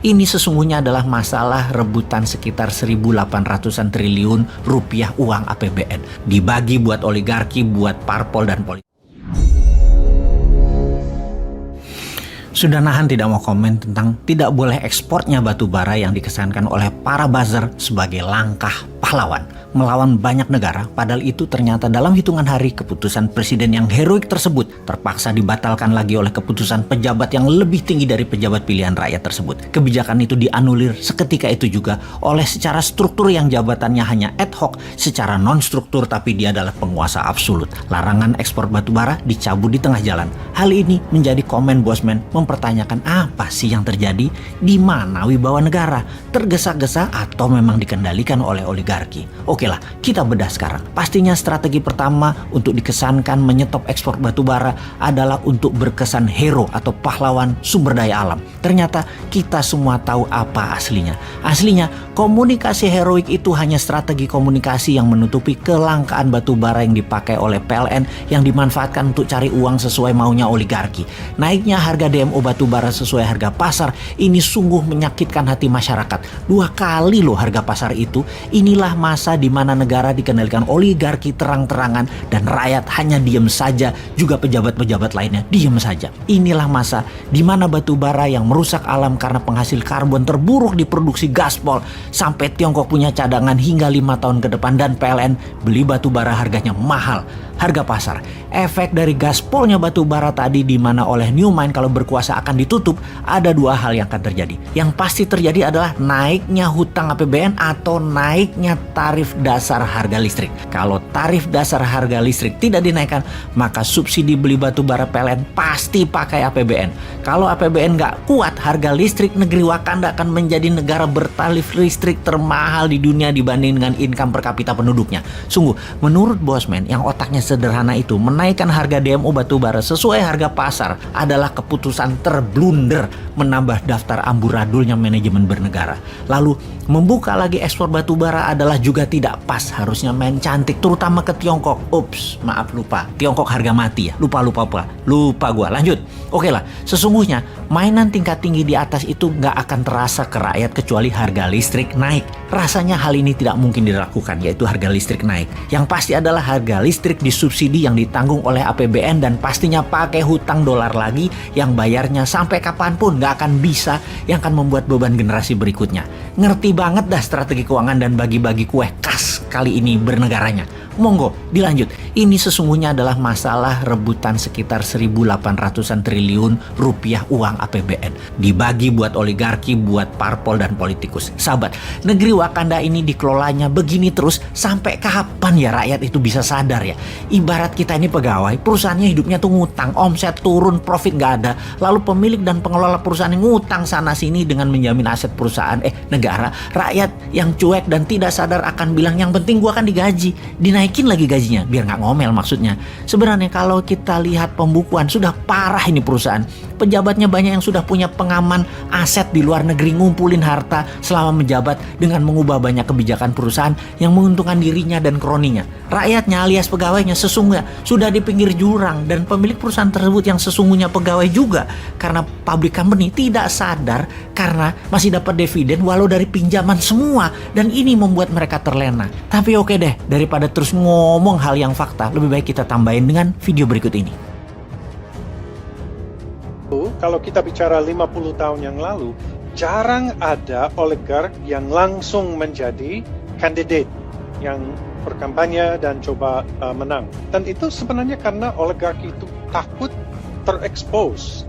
Ini sesungguhnya adalah masalah rebutan sekitar 1.800-an triliun rupiah uang APBN. Dibagi buat oligarki, buat parpol dan politik. Sudah nahan tidak mau komen tentang tidak boleh ekspornya batu bara yang dikesankan oleh para buzzer sebagai langkah pahlawan melawan banyak negara, padahal itu ternyata dalam hitungan hari keputusan presiden yang heroik tersebut terpaksa dibatalkan lagi oleh keputusan pejabat yang lebih tinggi dari pejabat pilihan rakyat tersebut. Kebijakan itu dianulir seketika itu juga oleh secara struktur yang jabatannya hanya ad hoc, secara non-struktur tapi dia adalah penguasa absolut. Larangan ekspor batu bara dicabut di tengah jalan. Hal ini menjadi komen Bosman mempertanyakan apa sih yang terjadi, di mana wibawa negara, tergesa-gesa atau memang dikendalikan oleh oligarki. Oke lah, kita bedah sekarang. Pastinya strategi pertama untuk dikesankan menyetop ekspor batu bara adalah untuk berkesan hero atau pahlawan sumber daya alam. Ternyata kita semua tahu apa aslinya. Aslinya, komunikasi heroik itu hanya strategi komunikasi yang menutupi kelangkaan batu bara yang dipakai oleh PLN yang dimanfaatkan untuk cari uang sesuai maunya oligarki. Naiknya harga DMO batu bara sesuai harga pasar ini sungguh menyakitkan hati masyarakat. 2 kali loh harga pasar itu. Inilah masa di mana negara dikendalikan oligarki terang-terangan dan rakyat hanya diem saja, juga pejabat-pejabat lainnya diem saja. Inilah masa di mana batu bara yang merusak alam karena penghasil karbon terburuk diproduksi gaspol sampai Tiongkok punya cadangan hingga 5 tahun ke depan dan PLN beli batu bara harganya mahal. Harga pasar. Efek dari gaspolnya batu bara tadi di mana oleh Newmine kalau berkuasa akan ditutup, ada 2 hal yang akan terjadi. Yang pasti terjadi adalah naiknya hutang APBN atau naiknya tarif dasar harga listrik. Kalau tarif dasar harga listrik tidak dinaikkan, maka subsidi beli batu bara PLN pasti pakai APBN. Kalau APBN nggak kuat, harga listrik negeri Wakanda akan menjadi negara bertarif listrik termahal di dunia dibanding dengan income per kapita penduduknya. Sungguh, menurut Bosman yang otaknya sederhana itu, menaikkan harga DMO batu bara sesuai harga pasar adalah keputusan terblunder menambah daftar amburadulnya manajemen bernegara. Lalu membuka lagi ekspor batu bara adalah juga tidak pas, harusnya main cantik terutama ke Tiongkok. Ups, maaf lupa. Tiongkok harga mati ya. Lupa gua. Lanjut. Oke lah, sesungguhnya mainan tingkat tinggi di atas itu nggak akan terasa ke rakyat kecuali harga listrik naik. Rasanya hal ini tidak mungkin dilakukan, yaitu harga listrik naik. Yang pasti adalah harga listrik disubsidi yang ditanggung oleh APBN dan pastinya pakai hutang dolar lagi yang bayarnya sampai kapanpun nggak akan bisa, yang akan membuat beban generasi berikutnya. Ngerti banget dah strategi keuangan dan bagi-bagi kue khas kali ini bernegaranya. Monggo dilanjut. Ini sesungguhnya adalah masalah rebutan sekitar 1.800-an triliun rupiah uang APBN. Dibagi buat oligarki, buat parpol dan politikus. Sahabat, negeri Wakanda ini dikelolanya begini terus sampai kapan ya rakyat itu bisa sadar ya? Ibarat kita ini pegawai, perusahaannya hidupnya tuh ngutang, omset turun, profit nggak ada. Lalu pemilik dan pengelola perusahaan yang ngutang sana sini dengan menjamin aset perusahaan negara. Rakyat yang cuek dan tidak sadar akan bilang yang penting gua kan digaji, dinaikin lagi gajinya biar nggak ngomel maksudnya. Sebenarnya kalau kita lihat pembukuan sudah parah ini perusahaan. Pejabatnya banyak yang sudah punya pengaman aset di luar negeri, ngumpulin harta selama menjabat dengan mengubah banyak kebijakan perusahaan yang menguntungkan dirinya dan kroninya. Rakyatnya alias pegawainya sesungguhnya sudah di pinggir jurang dan pemilik perusahaan tersebut yang sesungguhnya pegawai juga karena public company tidak sadar karena masih dapat dividen walau dari pinjaman semua, dan ini membuat mereka terlena. Tapi oke deh, daripada terus ngomong hal yang fakta, lebih baik kita tambahin dengan video berikut ini. Kalau kita bicara 50 tahun yang lalu, jarang ada oligark yang langsung menjadi kandidat yang berkampanye dan coba menang. Dan itu sebenarnya karena oligark itu takut terekspos.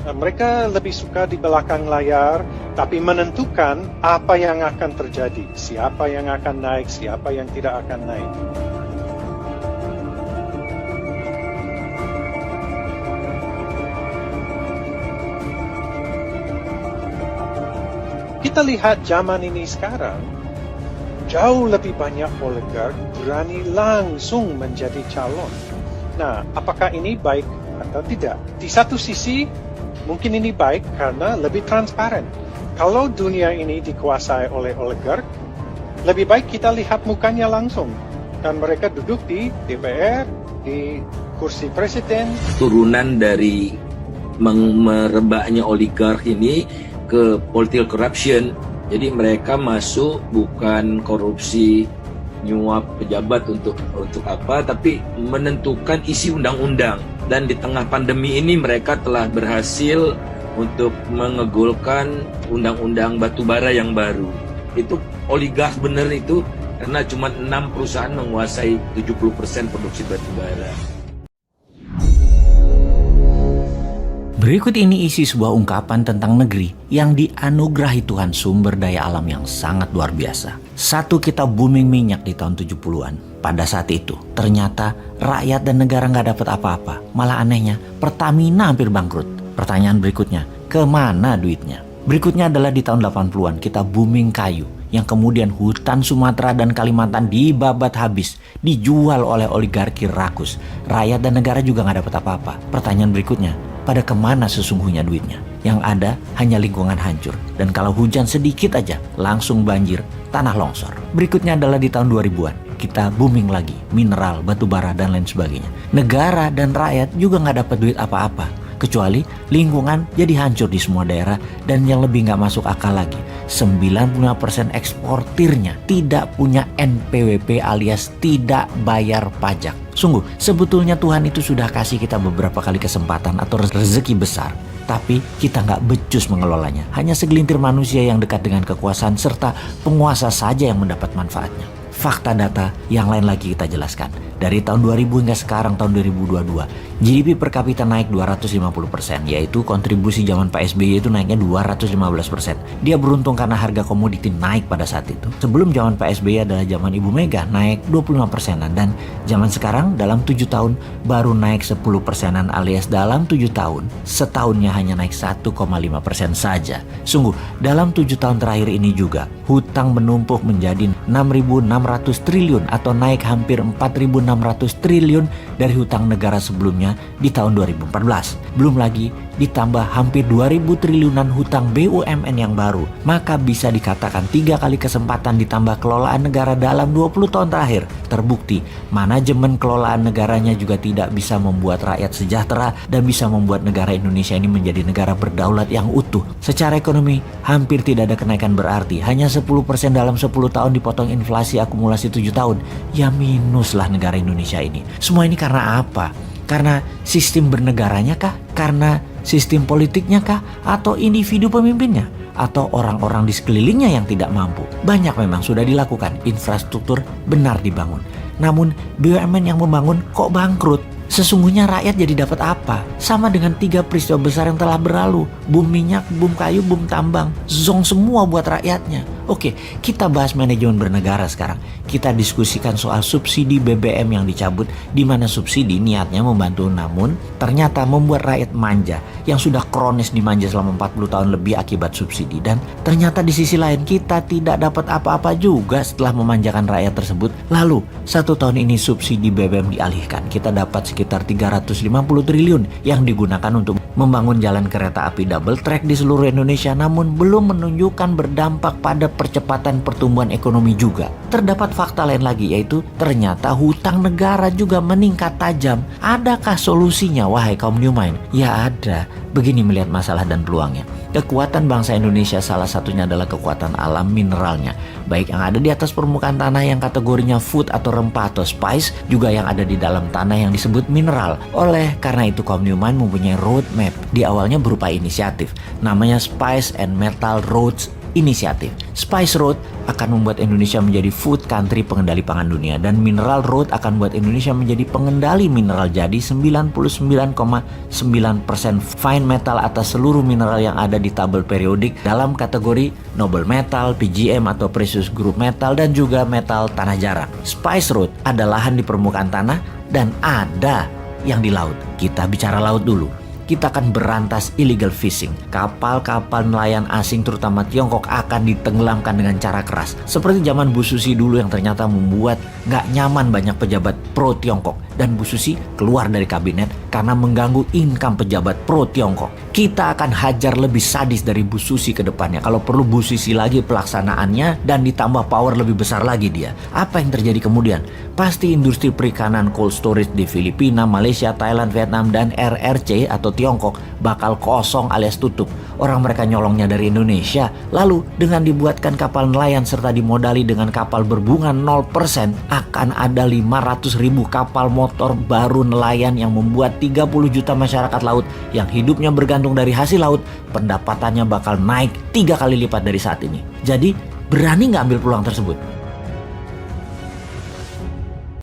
Mereka lebih suka di belakang layar, tapi menentukan apa yang akan terjadi, siapa yang akan naik, siapa yang tidak akan naik. Kita lihat zaman ini sekarang, jauh lebih banyak oligark berani langsung menjadi calon. Nah, apakah ini baik atau tidak? Di satu sisi, mungkin ini baik karena lebih transparan. Kalau dunia ini dikuasai oleh oligark, lebih baik kita lihat mukanya langsung. Dan mereka duduk di DPR, di kursi presiden. Turunan dari merebaknya oligark ini ke political corruption. Jadi mereka masuk bukan korupsi nyuap pejabat untuk apa, tapi menentukan isi undang-undang. Dan di tengah pandemi ini mereka telah berhasil untuk mengegolkan undang-undang batubara yang baru. Itu oligark bener itu, karena cuma 6 perusahaan menguasai 70% produksi batubara. Berikut ini isi sebuah ungkapan tentang negeri yang dianugerahi Tuhan sumber daya alam yang sangat luar biasa. Satu, kita booming minyak di tahun 70-an. Pada saat itu, ternyata rakyat dan negara nggak dapat apa-apa. Malah anehnya, Pertamina hampir bangkrut. Pertanyaan berikutnya, kemana duitnya? Berikutnya adalah di tahun 80-an, kita booming kayu. Yang kemudian hutan Sumatera dan Kalimantan dibabat habis, dijual oleh oligarki rakus. Rakyat dan negara juga nggak dapat apa-apa. Pertanyaan berikutnya, pada kemana sesungguhnya duitnya? Yang ada hanya lingkungan hancur. Dan kalau hujan sedikit aja, langsung banjir, tanah longsor. Berikutnya adalah di tahun 2000-an. Kita booming lagi, mineral, batubara, dan lain sebagainya. Negara dan rakyat juga nggak dapat duit apa-apa. Kecuali lingkungan jadi hancur di semua daerah. Dan yang lebih nggak masuk akal lagi, 95% eksportirnya tidak punya NPWP alias tidak bayar pajak. Sungguh, sebetulnya Tuhan itu sudah kasih kita beberapa kali kesempatan atau rezeki besar. Tapi kita nggak becus mengelolanya. Hanya segelintir manusia yang dekat dengan kekuasaan serta penguasa saja yang mendapat manfaatnya. Fakta data yang lain lagi kita jelaskan. Dari tahun 2000 hingga sekarang tahun 2022, GDP per kapita naik 250%, yaitu kontribusi zaman Pak SBY itu naiknya 215%. Dia beruntung karena harga komoditi naik pada saat itu. Sebelum zaman Pak SBY adalah zaman Ibu Mega, naik 25%-an. Dan zaman sekarang dalam 7 tahun baru naik 10%-an, alias dalam 7 tahun, setahunnya hanya naik 1,5% saja. Sungguh, dalam 7 tahun terakhir ini juga, hutang menumpuk menjadi 6.600 triliun atau naik hampir 4.600 triliun dari hutang negara sebelumnya di tahun 2014. Belum lagi ditambah hampir 2.000 triliunan hutang BUMN yang baru. Maka bisa dikatakan 3 kali kesempatan ditambah kelolaan negara dalam 20 tahun terakhir. Terbukti manajemen kelolaan negaranya juga tidak bisa membuat rakyat sejahtera dan bisa membuat negara Indonesia ini menjadi negara berdaulat yang utuh. Secara ekonomi hampir tidak ada kenaikan berarti. Hanya 10% dalam 10 tahun dipotong inflasi akumulasi 7 tahun. Ya minus lah negara Indonesia ini. Semua ini karena apa? Karena sistem bernegaranya kah? Karena sistem politiknya kah? Atau individu pemimpinnya? Atau orang-orang di sekelilingnya yang tidak mampu? Banyak memang sudah dilakukan, infrastruktur benar dibangun. Namun BUMN yang membangun kok bangkrut? Sesungguhnya rakyat jadi dapat apa? Sama dengan 3 peristiwa besar yang telah berlalu. Boom minyak, boom kayu, boom tambang. Zong semua buat rakyatnya. Oke, kita bahas manajemen bernegara sekarang. Kita diskusikan soal subsidi BBM yang dicabut, di mana subsidi niatnya membantu namun ternyata membuat rakyat manja yang sudah kronis dimanja selama 40 tahun lebih akibat subsidi. Dan ternyata di sisi lain kita tidak dapat apa-apa juga setelah memanjakan rakyat tersebut. Lalu 1 tahun ini subsidi BBM dialihkan. Kita dapat sekitar 350 triliun yang digunakan untuk membangun jalan kereta api double track di seluruh Indonesia, namun belum menunjukkan berdampak pada percepatan pertumbuhan ekonomi juga. Terdapat fakta lain lagi, yaitu ternyata hutang negara juga meningkat tajam. Adakah solusinya, wahai kaum New Mind? Ya ada. Begini melihat masalah dan peluangnya. Kekuatan bangsa Indonesia salah satunya adalah kekuatan alam mineralnya. Baik yang ada di atas permukaan tanah yang kategorinya food atau rempah atau spice, juga yang ada di dalam tanah yang disebut mineral. Oleh karena itu kaum New Mind mempunyai roadmap. Di awalnya berupa inisiatif. Namanya Spice and Metal Roads Initiative. Spice Road akan membuat Indonesia menjadi food country pengendali pangan dunia, dan Mineral Road akan membuat Indonesia menjadi pengendali mineral jadi 99,9% fine metal atas seluruh mineral yang ada di tabel periodik dalam kategori noble metal, PGM atau precious group metal, dan juga metal tanah jarang. Spice Road ada lahan di permukaan tanah dan ada yang di laut. Kita bicara laut dulu. Kita akan berantas illegal fishing. Kapal-kapal nelayan asing terutama Tiongkok akan ditenggelamkan dengan cara keras. Seperti zaman Bu Susi dulu yang ternyata membuat gak nyaman banyak pejabat pro Tiongkok. Dan Bu Susi keluar dari kabinet karena mengganggu income pejabat pro Tiongkok. Kita akan hajar lebih sadis dari Bu Susi ke depannya. Kalau perlu Bu Susi lagi pelaksanaannya dan ditambah power lebih besar lagi dia. Apa yang terjadi kemudian? Pasti industri perikanan cold storage di Filipina, Malaysia, Thailand, Vietnam, dan RRC atau Tiongkok bakal kosong alias tutup. orang mereka nyolongnya dari Indonesia. Lalu dengan dibuatkan kapal nelayan serta dimodali dengan kapal berbunga 0%, akan ada 500.000 kapal motor baru nelayan yang membuat 30 juta masyarakat laut yang hidupnya bergantung dari hasil laut, pendapatannya bakal naik 3 kali lipat dari saat ini. Jadi berani nggak ambil peluang tersebut?